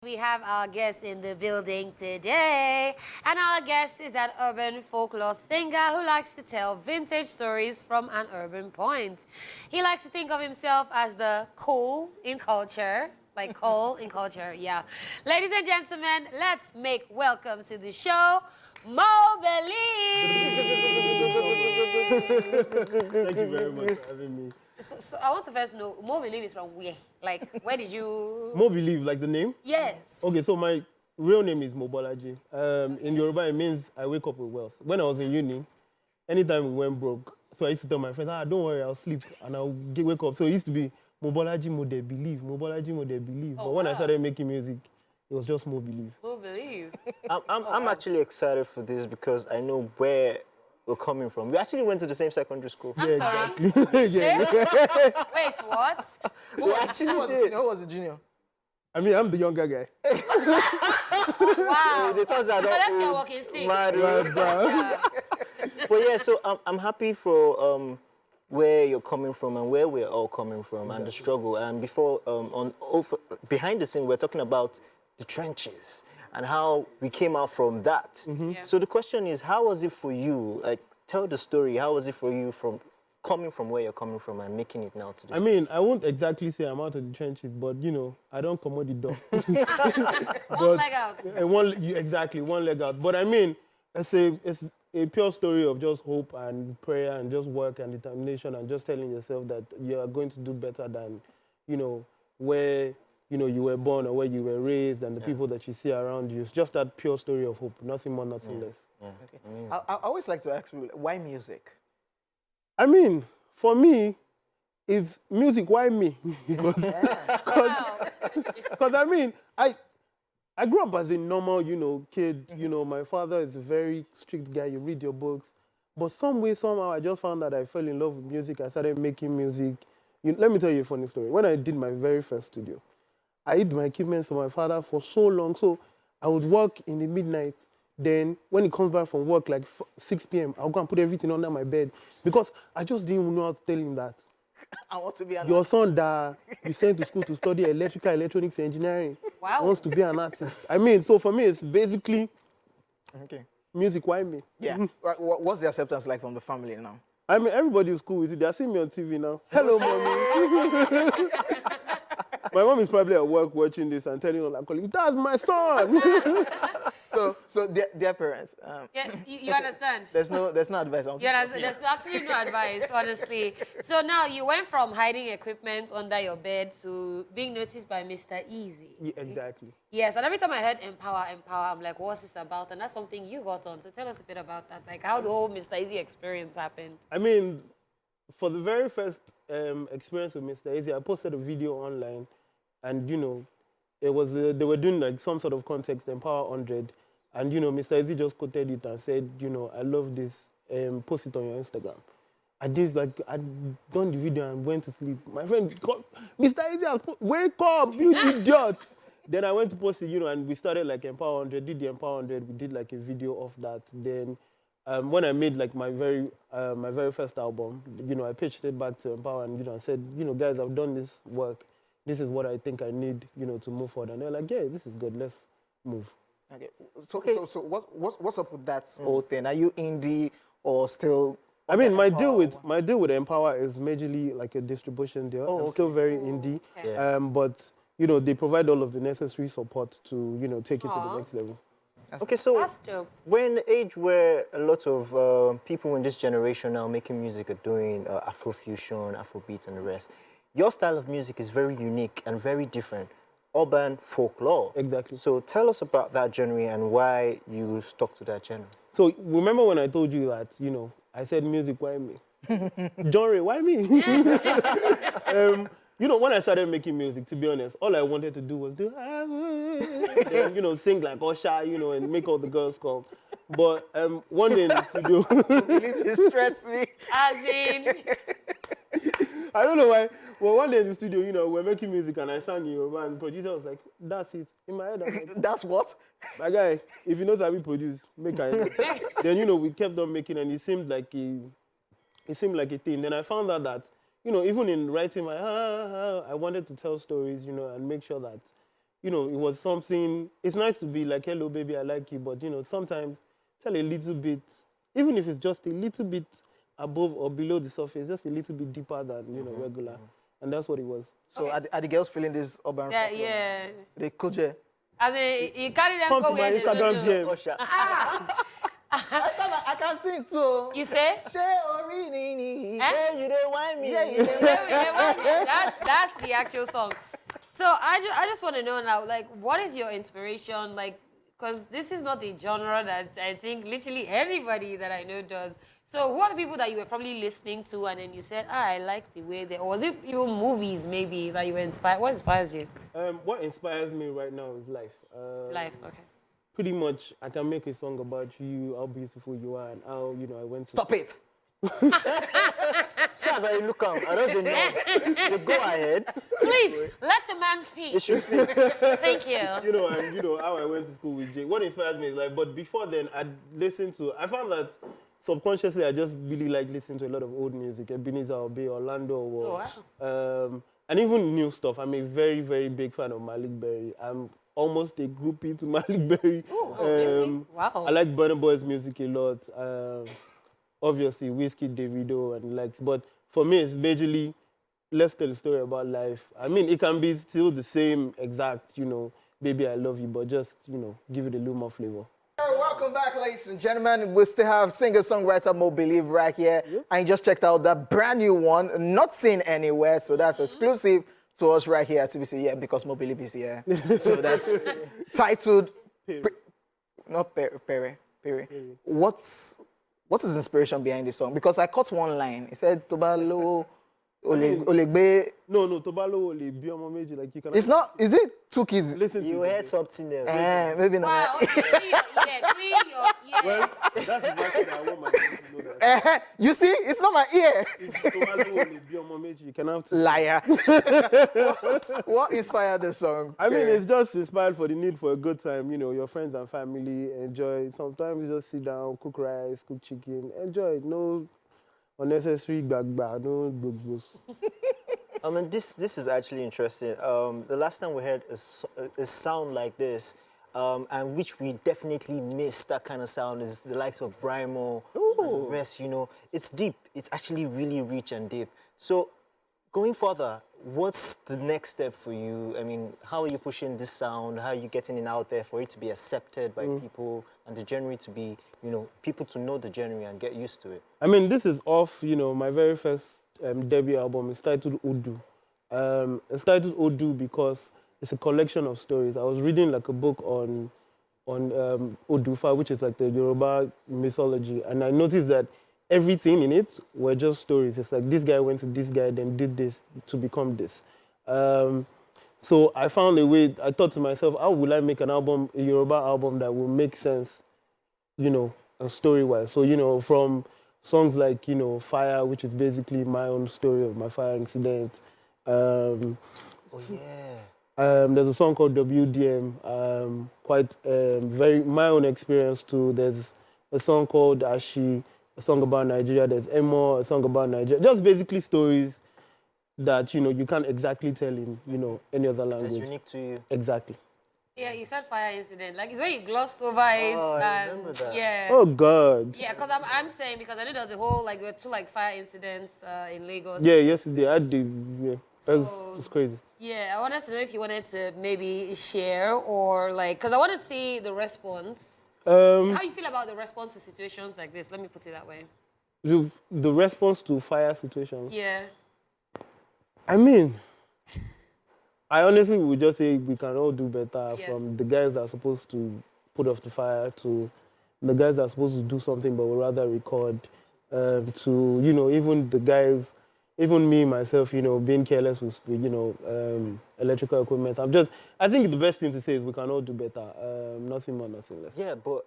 we have our guest in the building today. And our guest is an urban folklore singer who likes to tell vintage stories from an urban point. He likes to think of himself as the cool in culture. Like cool in culture, yeah. Ladies and gentlemen, let's make welcome to the show, Mo Believe. Thank you very much for having me. So I want to first know, Mo Believe is from where? Like, where did you... Mo Believe, like the name? Yes. Okay, so my real name is Mobolaji. In Yoruba, it means I wake up with wealth. When I was in uni, anytime we went broke, so I used to tell my friends, don't worry, I'll sleep and I'll wake up. So it used to be Mobolaji Mo de Believe, Mobolaji Mo de Believe. Oh, but when wow. I started making music, it was just Mo Believe. Mo Believe. I'm actually excited for this because I know where we're coming from. We actually went to the same secondary school. I'm sorry. Yeah. Wait, what? We actually did. Who was the junior? I mean, I'm the younger guy. Wow. They thought that But that's your walking stick. mad. Yeah. But yeah, so I'm happy for where you're coming from and where we're all coming from and the struggle. And before, behind the scene, we're talking about the trenches and how we came out from that. Yeah. So the question is, how was it for you? Like, tell the story. How was it for you from coming from where you're coming from and making it now to this? I mean, I won't exactly say I'm out of the trenches, but, you know, I don't come out the door. One leg out. Exactly, one leg out. But I mean, it's a pure story of just hope and prayer and just work and determination and just telling yourself that you are going to do better than, you know, where, you know, you were born or where you were raised and the people that you see around you. It's just that pure story of hope, nothing more, nothing less. Yeah. Okay. I always like to ask people, why music? I mean, for me, it's music. Why me? Because I mean, I grew up as a normal, you know, kid. You know, my father is a very strict guy. You read your books, but some way, somehow, I just found that I fell in love with music. I started making music. Let me tell you a funny story. When I did my very first studio, I hid my equipment from my father for so long. So I would work in the midnight. Then when he comes back from work, like 6 p.m., I'll go and put everything under my bed because I just didn't know how to tell him that. I want to be an Your son that you sent to school to study electronics engineering wants to be an artist. I mean, so for me, it's basically music. Why me? Yeah. What's the acceptance like from the family now? I mean, everybody is cool with it. They're seeing me on TV now. Hello, mommy. My mom is probably at work watching this and telling all her colleagues, that's my son. So dear parents, Yeah, you understand? there's no advice. There's actually no advice, honestly. So now you went from hiding equipment under your bed to being noticed by Mr. Easy. Yeah, exactly. Yes, and every time I heard empower, I'm like, what's this about? And that's something you got on. So tell us a bit about that, like how the whole Mr. Easy experience happened. I mean, for the very first experience with Mr. Easy, I posted a video online, and you know, it was they were doing like some sort of context, Empower 100, and you know, Mr. Easy just quoted it and said, you know, I love this, post it on your Instagram. I did like I done the video and went to sleep. My friend called, Mr. Easy has wake up, you idiot. Then I went to post it, you know, and we started like Empower 100, did the Empower 100, we did like a video of that. Then when I made like my very first album, you know, I pitched it back to Empower and, you know, I said, you know, guys, I've done this work. This is what I think I need, you know, to move forward. And they're like, yeah, this is good, let's move. Okay. So what's up with that whole thing? Are you indie or still? I mean, my deal with Empower is majorly like a distribution deal. I'm still very indie, but you know, they provide all of the necessary support to, you know, take it to the next level. Okay, so That's dope. we're in the age where a lot of people in this generation now making music are doing Afrofusion, Afrobeats, and the rest. Your style of music is very unique and very different. Urban folklore. Exactly. So tell us about that genre and why you stuck to that genre. So remember when I told you that, you know, I said music, why me? Genre, why me? You know, when I started making music, to be honest, all I wanted to do was do, then, you know, sing like Usher, you know, and make all the girls come. But one day in the studio, It stressed me. As in, I don't know why. Well, one day in the studio, you know, we're making music and I sang in Yoruba and the producer was like, that's it. In my head, I'm like, That's what? my guy, if you know how we produce, make I. Then, you know, we kept on making and it seemed like a thing. Then I found out that, you know, even in writing my I wanted to tell stories, you know, and make sure that, you know, it was something. It's nice to be like, hello, baby, I like you, but you know, sometimes tell a little bit, even if it's just a little bit above or below the surface, just a little bit deeper than regular, and that's what it was. So are the girls feeling this urban Yeah, folklore? yeah. They could. As in, you carry them Come go to my where they don't Instagram know. DM. I can sing too. You say? Hey, you didn't want me. That's the actual song. So I just want to know now, like, what is your inspiration? Like, because this is not the genre that I think literally anybody that I know does. So who are the people that you were probably listening to and then you said, I like the way they, or was it even movies maybe that you were inspired? What inspires you? What inspires me right now is life. Life, okay. Pretty much, I can make a song about you, how beautiful you are, and how, you know, I went to... Stop it. See as I look am, I don't know. So go ahead. Please, let the man speak. You should speak. Thank you. You know, and you know, how I went to school with Jay. What inspires me is like, but before then, I found that subconsciously, I just really like listening to a lot of old music, Ebenezer Obey, Orlando, and even new stuff. I'm a very, very big fan of Malik Berry. I'm almost a groupie to Malik Berry. Really? Wow. I like Burna Boy's music a lot. Obviously, Whiskey, Davido, and likes. But for me, it's majorly, let's tell a story about life. I mean, it can be still the same exact, you know, baby, I love you, but just, you know, give it a little more flavor. Welcome back, ladies and gentlemen. We still have singer-songwriter Mo Believe right here. Yes. I just checked out that brand new one, not seen anywhere, so that's exclusive to us right here at TVC. Yeah, because Mo Believe is here. So that's titled... Not Pere. What is the inspiration behind this song? Because I caught one line. It said, Tobalo... Olegbe. No, Tobalo Olegbe Omo Meji, like you can. It's not. Is it two kids? Listen to You heard something else. Maybe not. Wow, yeah. Well, that's exactly what I want my friends to know that. You see, it's not my ear. If Tobalo Olegbe Omo Meji, you can have to. Liar. What inspired the song? I mean, it's just inspired for the need for a good time. You know, your friends and family enjoy. Sometimes you just sit down, cook rice, cook chicken, enjoy. No unnecessary gbagba, no gbogbo. I mean, this is actually interesting. The last time we heard a sound like this, and which we definitely miss that kind of sound, is the likes of Brymo and the rest, you know. It's deep. It's actually really rich and deep. So, going further, what's the next step for you? I mean, how are you pushing this sound? How are you getting it out there for it to be accepted by people and the genre to be, you know, people to know the genre and get used to it? I mean, this is off, you know, my very first debut album. It's titled Odu. It's titled Odu because it's a collection of stories. I was reading like a book on Odufa, which is like the Yoruba mythology, and I noticed that everything in it were just stories. It's like this guy went to this guy, then did this to become this. So I found a way. I thought to myself, how will I make an album, a Yoruba album that will make sense, you know, story-wise? So, you know, from songs like, you know, Fire, which is basically my own story of my fire incident. There's a song called WDM, quite very my own experience too. There's a song called Ashi, a song about Nigeria. There's Emo, a song about Nigeria. Just basically stories that, you know, you can't exactly tell in, you know, any other language. That's unique to you. Exactly. Yeah, you said fire incident. Like, it's when you glossed over it. I remember that. Yeah. Oh, God. Yeah, because I'm saying, because I know there's a whole, like, there were two, like, fire incidents in Lagos. Yeah, yesterday I did. Yeah, it's crazy. Yeah, I wanted to know if you wanted to maybe share or, like, because I want to see the response. How you feel about the response to situations like this? Let me put it that way. The response to fire situations. Yeah. I mean, I honestly would just say we can all do better, from the guys that are supposed to put off the fire to the guys that are supposed to do something but would rather record, to, you know, even the guys, even me, myself, you know, being careless with you know, electrical equipment. I think the best thing to say is we can all do better. Nothing more, nothing less. Yeah, but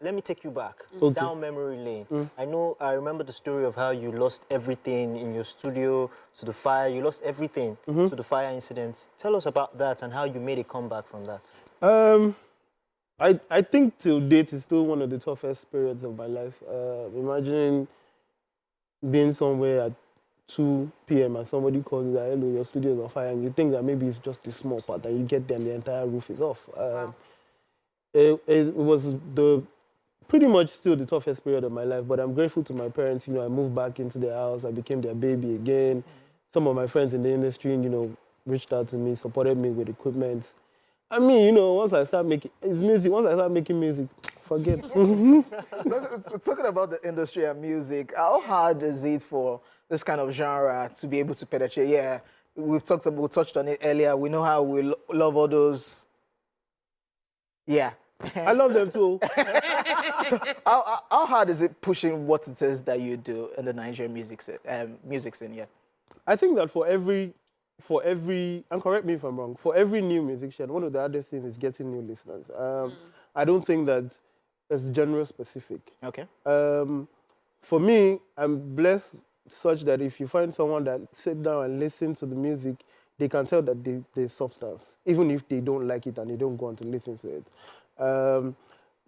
let me take you back down memory lane. I remember the story of how you lost everything in your studio to the fire. You lost everything to the fire incidents. Tell us about that and how you made a comeback from that. I think till date is still one of the toughest periods of my life. Imagining being somewhere at 2 p.m. and somebody calls you that, hello, your studio is on fire, and you think that maybe it's just a small part, and you get there and the entire roof is off. Wow. It was pretty much still the toughest period of my life, but I'm grateful to my parents. You know, I moved back into their house, I became their baby again. Some of my friends in the industry, you know, reached out to me, supported me with equipment. I mean, you know, once I start making music, forget. Talking about the industry and music, how hard is it for this kind of genre to be able to penetrate? Yeah, we touched on it earlier. We know how we love all those. Yeah. I love them too. How hard is it pushing what it is that you do in the Nigerian music scene? Yeah. I think that for every, and correct me if I'm wrong, for every new musician, one of the hardest things is getting new listeners. I don't think that it's genre specific. Okay. For me, I'm blessed such that if you find someone that sit down and listen to the music, they can tell that there's substance, even if they don't like it and they don't go on to listen to it.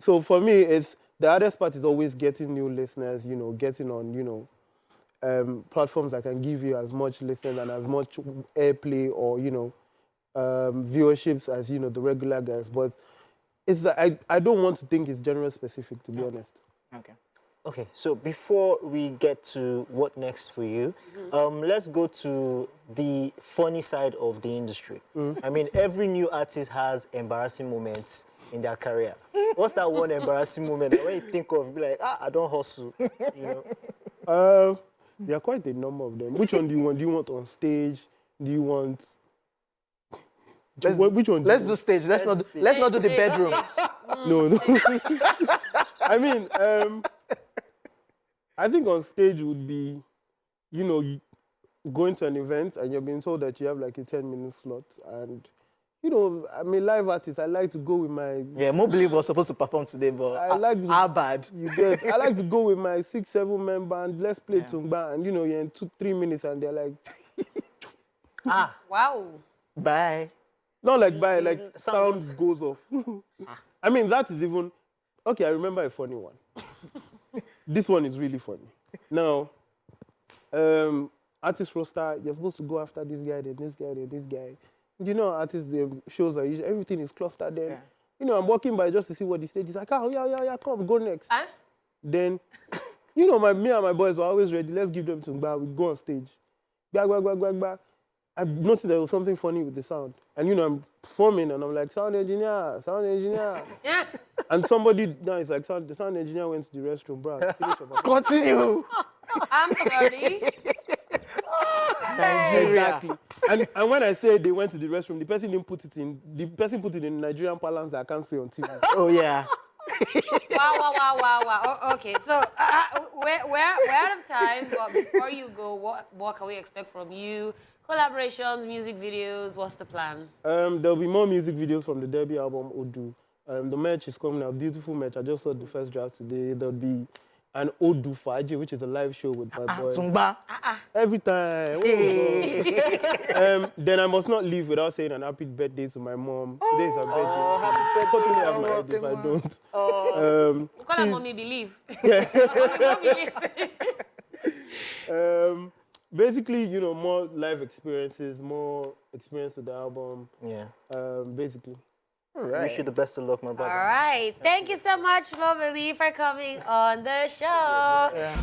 So for me, it's the hardest part is always getting new listeners, you know, getting on, you know, platforms that can give you as much listening and as much airplay or, you know, viewerships as, you know, the regular guys. But it's that I don't want to think it's genre specific, to be honest. Okay. Okay, so before we get to what next for you, let's go to the funny side of the industry. I mean, every new artist has embarrassing moments in their career. What's that one embarrassing moment that when you think of, be like, I don't hustle, you know? There are quite a number of them. Which one do you want? Do you want on stage? Do you want? Which one? Let's do stage. Let's not do the bedroom. No. I mean, I think on stage would be, you know, you going to an event and you're being told that you have like a 10-minute slot, and you know, I'm a live artist. I like to go with my... Yeah, Mobile was supposed to perform today, but how bad? You get. I like to go with my 6-7 man band. Let's play Tungba, and you know, you're in 2-3 minutes, and they're like, Wow. Bye. not like bye, like sound goes off. I mean, that is even okay. I remember a funny one. This one is really funny. Now, artist roster, you're supposed to go after this guy, then this guy, then this guy. You know, artists, the shows are usually, everything is clustered then. Yeah. You know, I'm walking by just to see what the stage is like. Oh, yeah, come, go next. Huh? Then, you know, me and my boys were always ready. Let's give them to Mba. We go on stage. Bah. I noticed there was something funny with the sound. And, you know, I'm performing and I'm like, sound engineer. Yeah. And somebody, now it's like, the sound engineer went to the restroom, bro. Finish your performance. Continue. I'm sorry. Nigeria. Exactly. And when I say they went to the restroom, the person put it in Nigerian parlance that I can't say on TV. Oh, yeah. Wow. Oh, okay, so we're out of time, but before you go, what can we expect from you? Collaborations, music videos, what's the plan? There'll be more music videos from the debut album, Odu. The merch is coming out, beautiful merch. I just saw the first draft today. There'll be an Odu Faji, which is a live show with my boy. Tungba. Every time. Then I must not leave without saying an happy birthday to my mom. Today is her birthday. Happy Unfortunately, I have birthday, my head if I don't. Call her mommy believe. Yeah. Mommy believe. Basically, you know, more live experiences, more experience with the album. Yeah. Basically. All right. Wish you the best of luck, my brother. All right. Thank you so much, Mobile, for coming on the show. Yeah.